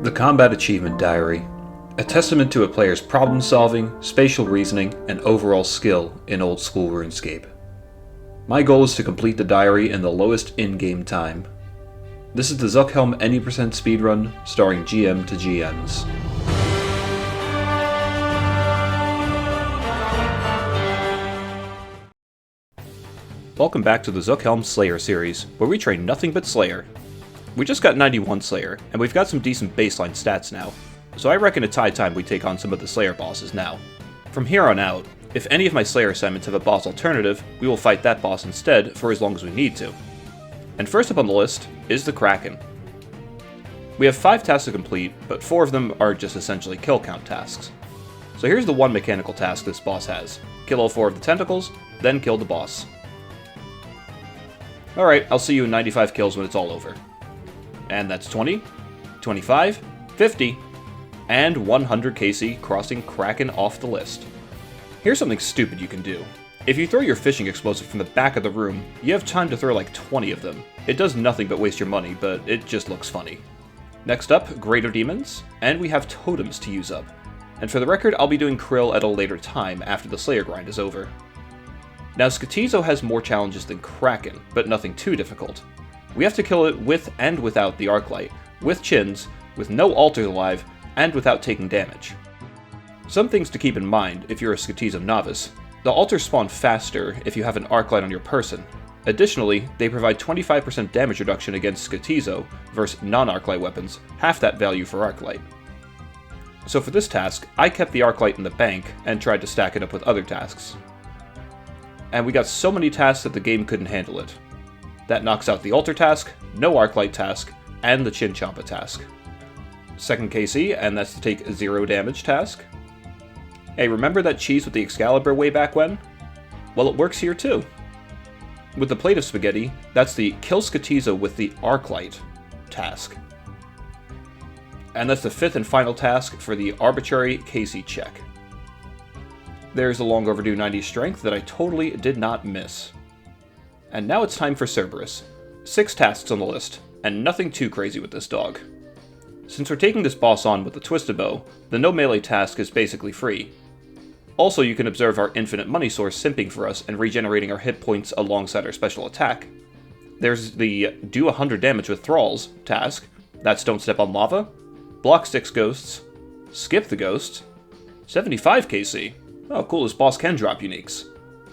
The Combat Achievement Diary, a testament to a player's problem-solving, spatial reasoning, and overall skill in old school RuneScape. My goal is to complete the diary in the lowest in-game time. This is the Helm any percent speedrun, starring GM to GMs. Welcome back to the Helm Slayer series, where we train nothing but Slayer. We just got 91 Slayer, and we've got some decent baseline stats now, so I reckon it's high time we take on some of the Slayer bosses now. From here on out, if any of my Slayer assignments have a boss alternative, we will fight that boss instead for as long as we need to. And first up on the list is the Kraken. We have 5 tasks to complete, but 4 of them are just essentially kill count tasks. So here's the one mechanical task this boss has. Kill all 4 of the tentacles, then kill the boss. Alright, I'll see you in 95 kills when it's all over. And that's 20, 25, 50, and 100 KC crossing Kraken off the list. Here's something stupid you can do. If you throw your fishing explosive from the back of the room, you have time to throw like 20 of them. It does nothing but waste your money, but it just looks funny. Next up, Greater Demons, and we have totems to use up. And for the record, I'll be doing Krill at a later time after the Slayer grind is over. Now, Skotizo has more challenges than Kraken, but nothing too difficult. We have to kill it with and without the Arclight, with chins, with no altars alive, and without taking damage. Some things to keep in mind if you're a Skotizo novice. The altars spawn faster if you have an Arclight on your person. Additionally, they provide 25% damage reduction against Skotizo versus non-Arclight weapons, half that value for Arclight. So for this task, I kept the Arclight in the bank and tried to stack it up with other tasks. And we got so many tasks that the game couldn't handle it. That knocks out the altar task, no Arclight task, and the Chin Champa task. Second KC, and that's to take 0 damage task. Hey, remember that cheese with the Excalibur way back when? Well, it works here too. With the Plate of Spaghetti, that's the Kill Skotizo with the Arclight task. And that's the 5th and final task for the Arbitrary KC check. There's a long overdue 90 strength that I totally did not miss. And now it's time for Cerberus. 6 tasks on the list, and nothing too crazy with this dog. Since we're taking this boss on with the Twisted Bow, the no melee task is basically free. Also, you can observe our infinite money source simping for us and regenerating our hit points alongside our special attack. There's the do 100 damage with thralls task, that's don't step on lava, block 6 ghosts, skip the ghosts, 75 KC, oh cool, this boss can drop uniques,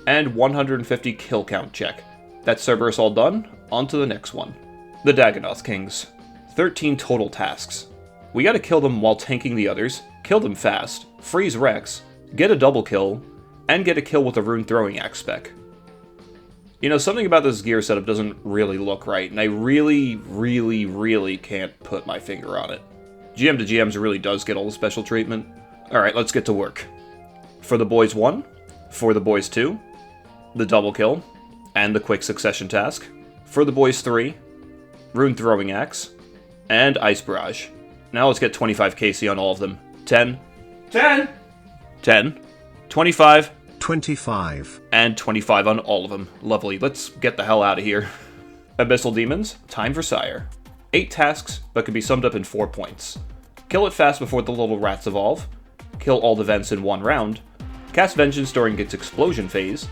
and 150 kill count check. That's Cerberus all done, on to the next one. The Dagonath Kings. 13 total tasks. We gotta kill them while tanking the others, kill them fast, freeze Rex, get a double kill, and get a kill with a rune throwing axe spec. You know, something about this gear setup doesn't really look right, and I really can't put my finger on it. GM to GMs really does get all the special treatment. Alright, let's get to work. For the boys 1, for the boys 2, the double kill, and the quick succession task. For the boys 3, rune throwing axe, and ice barrage. Now let's get 25 KC on all of them. 10, 10, 10, 25, 25, and 25 on all of them. Lovely, let's get the hell out of here. Abyssal Demons, time for Sire. 8 tasks, but can be summed up in 4 points. Kill it fast before the little rats evolve, kill all the vents in 1 round, cast Vengeance during its explosion phase,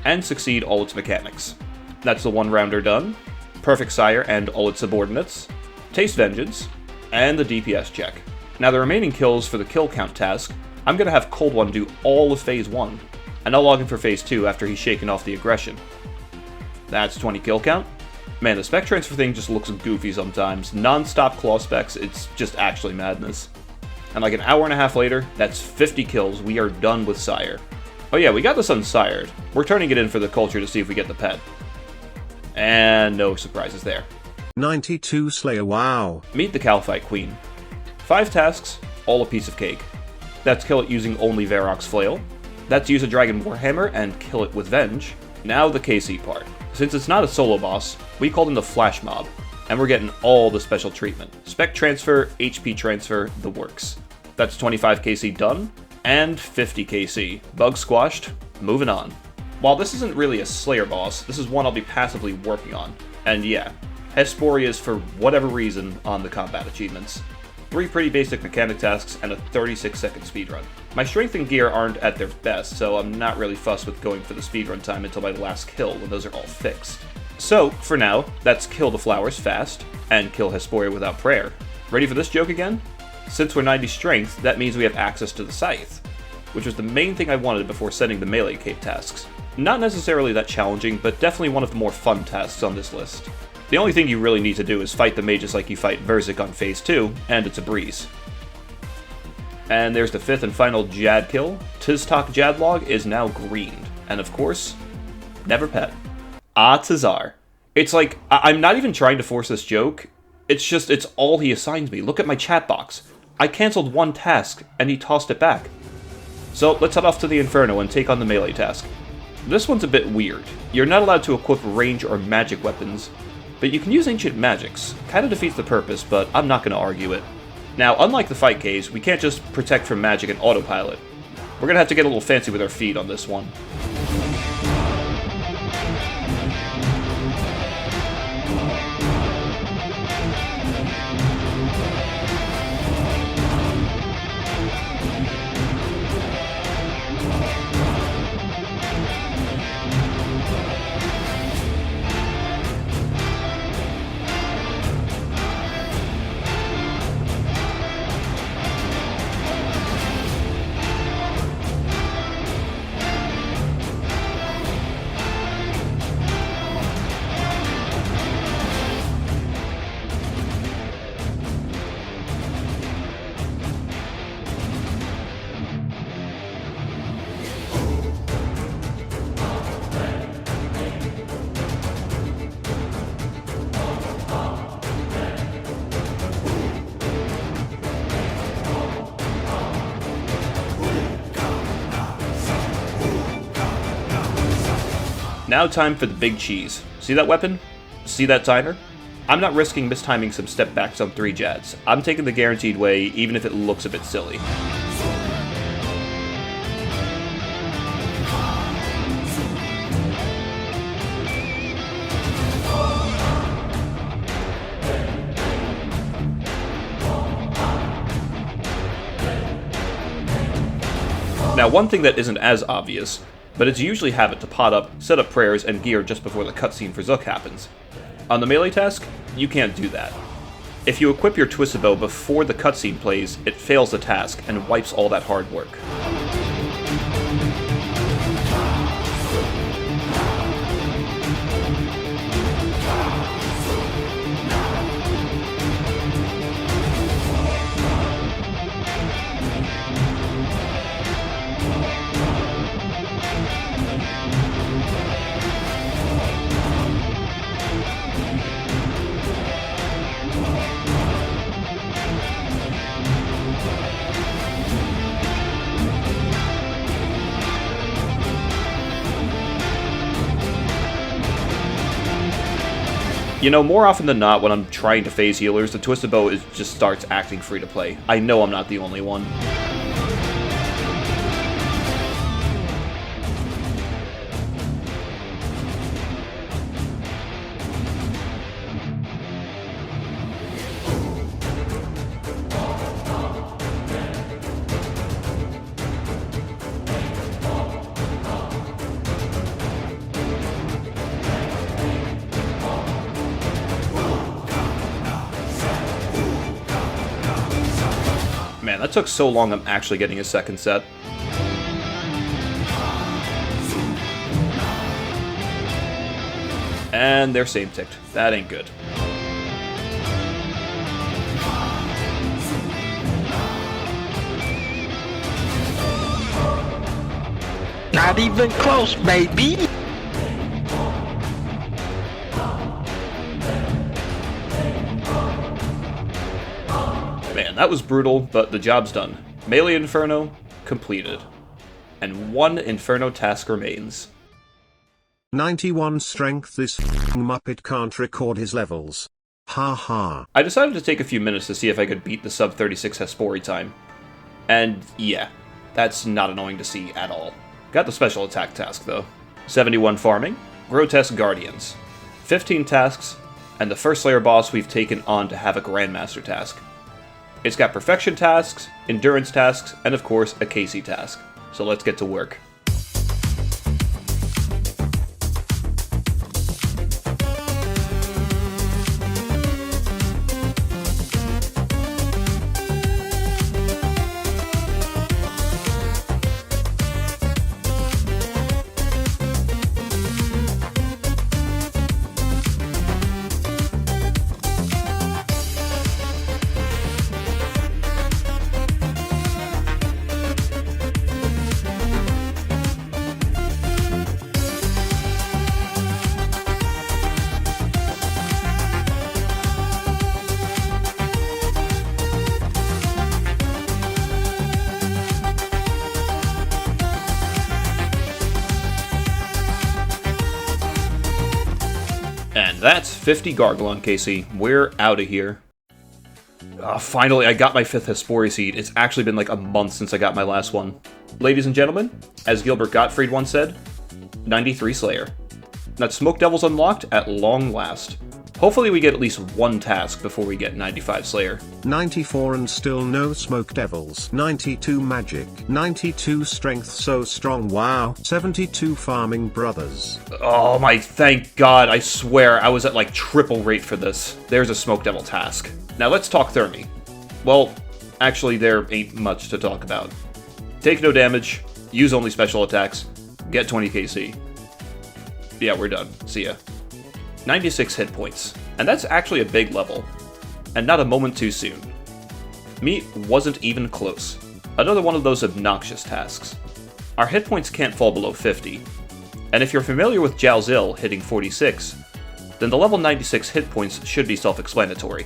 and succeed all its mechanics. That's the 1 rounder done, perfect Sire and all its subordinates, taste Vengeance, and the DPS check. Now the remaining kills for the kill count task, I'm gonna have Cold One do all of phase 1, and I'll log in for phase 2 after he's shaken off the aggression. That's 20 kill count. Man, the spec transfer thing just looks goofy sometimes. Non-stop claw specs, it's just actually madness. And like an hour and a half later, that's 50 kills, we are done with Sire. Oh yeah, we got this unsired. We're turning it in for the culture to see if we get the pet. And no surprises there. 92 Slayer, wow. Meet the Kalphite Queen. 5 tasks, all a piece of cake. That's kill it using only Varrock's Flail. That's use a Dragon Warhammer and kill it with Venge. Now the KC part. Since it's not a solo boss, we called him the Flash Mob, and we're getting all the special treatment. Spec transfer, HP transfer, the works. That's 25 KC done, and 50 KC. Bug squashed, moving on. While this isn't really a Slayer boss, this is one I'll be passively working on. And yeah, Hesperia is for whatever reason on the combat achievements. 3 pretty basic mechanic tasks, and a 36-second speedrun. My strength and gear aren't at their best, so I'm not really fussed with going for the speedrun time until my last kill, when those are all fixed. So, for now, that's kill the flowers fast, and kill Hesperia without prayer. Ready for this joke again? Since we're 90 strength, that means we have access to the scythe, which was the main thing I wanted before setting the melee cape tasks. Not necessarily that challenging, but definitely one of the more fun tasks on this list. The only thing you really need to do is fight the mages like you fight Verzik on Phase 2, and it's a breeze. And there's the 5th and final Jad kill. Tiztok Jadlog is now greened, and of course, never pet. Tizar. It's like, I'm not even trying to force this joke, it's all he assigns me. Look at my chat box. I cancelled one task, and he tossed it back. So let's head off to the Inferno and take on the melee task. This one's a bit weird. You're not allowed to equip range or magic weapons, but you can use ancient magics. Kinda defeats the purpose, but I'm not gonna argue it. Now, unlike the fight case, we can't just protect from magic and autopilot. We're gonna have to get a little fancy with our feet on this one. Now time for the big cheese. See that weapon? See that timer? I'm not risking mistiming some step backs on 3 Jads. I'm taking the guaranteed way, even if it looks a bit silly. Now, one thing that isn't as obvious, but it's usually habit to pot up, set up prayers, and gear just before the cutscene for Zook happens. On the melee task, you can't do that. If you equip your Twisted Bow before the cutscene plays, it fails the task and wipes all that hard work. You know, more often than not, when I'm trying to phase healers, the Twisted Bow just starts acting free to play. I know I'm not the only one. Man, that took so long I'm actually getting a second set. And they're same ticked. That ain't good. Not even close, baby! Man, that was brutal, but the job's done. Melee Inferno, completed. And 1 Inferno task remains. 91 strength. This Muppet can't record his levels. Ha ha. I decided to take a few minutes to see if I could beat the sub 36 Hespori time. And yeah, that's not annoying to see at all. Got the special attack task though. 71 farming, Grotesque Guardians. 15 tasks, and the first Slayer boss we've taken on to have a Grandmaster task. It's got perfection tasks, endurance tasks, and of course a Casey task. So let's get to work. And that's 50 Gargalon, Casey. We're out of here. Finally, I got my 5th Hesperia seed. It's actually been like a month since I got my last one. Ladies and gentlemen, as Gilbert Gottfried once said, 93 Slayer. That Smoke Devil's unlocked at long last. Hopefully we get at least one task before we get 95 Slayer. 94 and still no Smoke Devils. 92 Magic. 92 Strength, so strong, wow. 72 Farming Brothers. Oh my, thank God, I swear I was at like triple rate for this. There's a Smoke Devil task. Now let's talk Thermi. Well, actually there ain't much to talk about. Take no damage, use only special attacks, get 20 KC. Yeah, we're done. See ya. 96 hit points, and that's actually a big level, and not a moment too soon. Meat wasn't even close. Another one of those obnoxious tasks. Our hit points can't fall below 50, and if you're familiar with Jalzil hitting 46, then the level 96 hit points should be self-explanatory.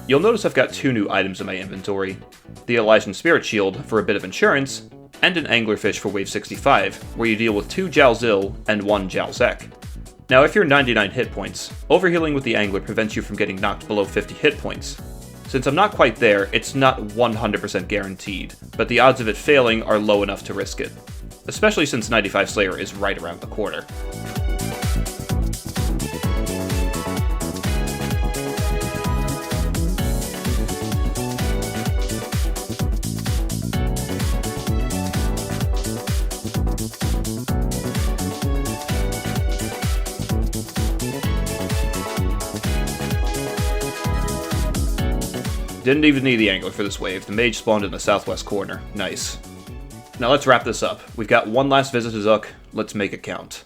You'll notice I've got 2 new items in my inventory, the Elysian Spirit Shield for a bit of insurance, and an Anglerfish for wave 65, where you deal with 2 Jalzil and 1 Jalzek. Now, if you're 99 hit points, overhealing with the Angler prevents you from getting knocked below 50 hit points. Since I'm not quite there, it's not 100% guaranteed, but the odds of it failing are low enough to risk it. Especially since 95 Slayer is right around the corner. Didn't even need the Angler for this wave. The mage spawned in the southwest corner. Nice. Now let's wrap this up. We've got one last visit to Zook. Let's make it count.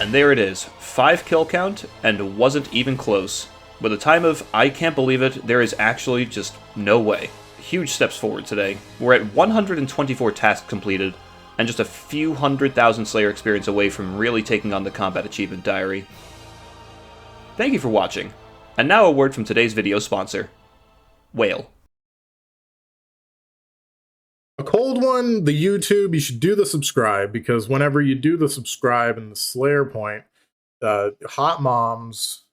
And there it is, 5 kill count, and wasn't even close. By the time of I can't believe it, there is actually just no way. Huge steps forward today. We're at 124 tasks completed, and just a few 100,000 Slayer experience away from really taking on the Combat Achievement Diary. Thank you for watching, and now a word from today's video sponsor, Whale. A cold one, the YouTube, you should do the subscribe, because whenever you do the subscribe and the Slayer point, hot moms